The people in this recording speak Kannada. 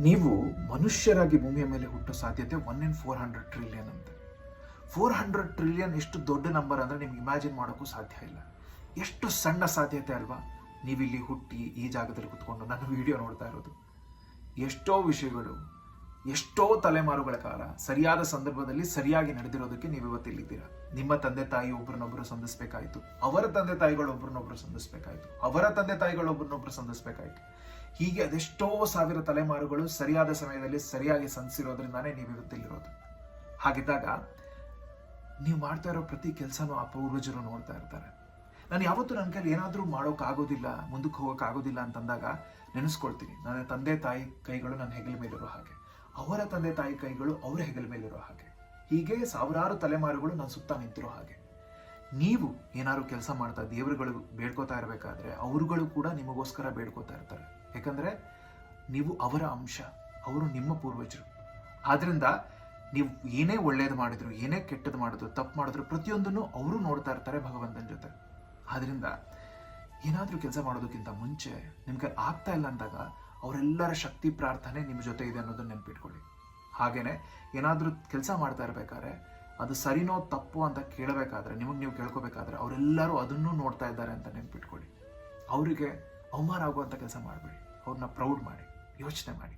ನೀವು ಮನುಷ್ಯರಾಗಿ ಭೂಮಿಯ ಮೇಲೆ ಹುಟ್ಟೋ ಸಾಧ್ಯತೆ 1 in 400 ಟ್ರಿಲಿಯನ್ ಅಂತ. 400 ಟ್ರಿಲಿಯನ್ ಎಷ್ಟು ದೊಡ್ಡ ನಂಬರ್ ಅಂದರೆ ನಿಮ್ಗೆ ಇಮ್ಯಾಜಿನ್ ಮಾಡೋಕ್ಕೂ ಸಾಧ್ಯ ಇಲ್ಲ. ಎಷ್ಟು ಸಣ್ಣ ಸಾಧ್ಯತೆ ಅಲ್ವಾ? ನೀವಿಲ್ಲಿ ಹುಟ್ಟಿ ಈ ಜಾಗದಲ್ಲಿ ಕುತ್ಕೊಂಡು ನನ್ನ ವಿಡಿಯೋ ನೋಡ್ತಾ ಇರೋದು. ಎಷ್ಟೋ ವಿಷಯಗಳು, ಎಷ್ಟೋ ತಲೆಮಾರುಗಳ ಕಾಲ ಸರಿಯಾದ ಸಂದರ್ಭದಲ್ಲಿ ಸರಿಯಾಗಿ ನಡೆದಿರೋದಕ್ಕೆ ನೀವು ಇವತ್ತಿಲ್ಲಿದ್ದೀರಾ. ನಿಮ್ಮ ತಂದೆ ತಾಯಿ ಒಬ್ಬರನ್ನೊಬ್ಬರು ಸಂಧಿಸ್ಬೇಕಾಯ್ತು, ಅವರ ತಂದೆ ತಾಯಿಗಳು ಒಬ್ಬರನ್ನೊಬ್ಬರು ಸಂಧಿಸ್ಬೇಕಾಯ್ತು, ಅವರ ತಂದೆ ತಾಯಿಗಳು ಒಬ್ಬರನ್ನೊಬ್ಬರು ಸಂಧಿಸ್ಬೇಕಾಯ್ತು. ಹೀಗೆ ಅದೆಷ್ಟೋ ಸಾವಿರ ತಲೆಮಾರುಗಳು ಸರಿಯಾದ ಸಮಯದಲ್ಲಿ ಸರಿಯಾಗಿ ಸಂಧಿಸಿರೋದ್ರಿಂದಾನೇ ನೀವು ಇವತ್ತಿಲ್ಲಿರೋದು. ಹಾಗಿದ್ದಾಗ ನೀವು ಮಾಡ್ತಾ ಇರೋ ಪ್ರತಿ ಕೆಲಸನೂ ಆ ಪೂರ್ವಜರು ನೋಡ್ತಾ ಇರ್ತಾರೆ. ನಾನು ಯಾವತ್ತೂ ನನ್ನ ಕೈಲಿ ಏನಾದರೂ ಮಾಡೋಕ್ಕಾಗೋದಿಲ್ಲ, ಮುಂದಕ್ಕೆ ಹೋಗೋಕ್ಕಾಗೋದಿಲ್ಲ ಅಂತಂದಾಗ ನೆನೆಸ್ಕೊಳ್ತೀನಿ, ನನ್ನ ತಂದೆ ತಾಯಿ ಕೈಗಳು ನನ್ನ ಹೆಗಲ ಮೇಲಿರೋ ಹಾಗೆ, ಅವರ ತಂದೆ ತಾಯಿ ಕೈಗಳು ಅವರ ಹೆಗಲ ಮೇಲಿರೋ ಹಾಗೆ, ಹೀಗೆ ಸಾವಿರಾರು ತಲೆಮಾರುಗಳು ನನ್ನ ಸುತ್ತ ನಿಂತಿರೋ ಹಾಗೆ. ನೀವು ಏನಾದ್ರು ಕೆಲಸ ಮಾಡ್ತಾ ದೇವರುಗಳು ಬೇಡ್ಕೋತಾ ಇರಬೇಕಾದ್ರೆ ಅವರುಗಳು ಕೂಡ ನಿಮಗೋಸ್ಕರ ಬೇಡ್ಕೋತಾ ಇರ್ತಾರೆ. ಯಾಕಂದ್ರೆ ನೀವು ಅವರ ಅಂಶ, ಅವರು ನಿಮ್ಮ ಪೂರ್ವಜರು. ಆದ್ರಿಂದ ನೀವು ಏನೇ ಒಳ್ಳೇದು ಮಾಡಿದ್ರು, ಏನೇ ಕೆಟ್ಟದ್ದು ಮಾಡಿದ್ರು, ತಪ್ಪು ಮಾಡಿದ್ರು, ಪ್ರತಿಯೊಂದನ್ನು ಅವರು ನೋಡ್ತಾ ಇರ್ತಾರೆ ಭಗವಂತನ ಜೊತೆ. ಆದ್ರಿಂದ ಏನಾದರೂ ಕೆಲಸ ಮಾಡೋದಕ್ಕಿಂತ ಮುಂಚೆ ನಿಮ್ಗೆ ಆಗ್ತಾ ಇಲ್ಲ ಅಂದಾಗ ಅವರೆಲ್ಲರ ಶಕ್ತಿ ಪ್ರಾರ್ಥನೆ ನಿಮ್ಮ ಜೊತೆ ಇದೆ ಅನ್ನೋದನ್ನ ನೆನ್ಪಿಟ್ಕೊಳ್ಳಿ. ಹಾಗೇನೆ ಏನಾದರೂ ಕೆಲಸ ಮಾಡ್ತಾ ಇರ್ಬೇಕಾದ್ರೆ ಅದು ಸರಿನೋ ತಪ್ಪು ಅಂತ ಕೇಳಬೇಕಾದ್ರೆ, ನಿಮಗೆ ನೀವು ಕೇಳ್ಕೋಬೇಕಾದ್ರೆ ಅವರೆಲ್ಲರೂ ಅದನ್ನೂ ನೋಡ್ತಾ ಇದ್ದಾರೆ ಅಂತ ನೆನ್ಪಿಟ್ಕೊಳ್ಳಿ. ಅವರಿಗೆ ಅವಮಾನ ಆಗುವಂಥ ಕೆಲಸ ಮಾಡಬೇಡಿ, ಅವ್ರನ್ನ ಪ್ರೌಡ್ ಮಾಡಿ, ಯೋಚನೆ ಮಾಡಿ.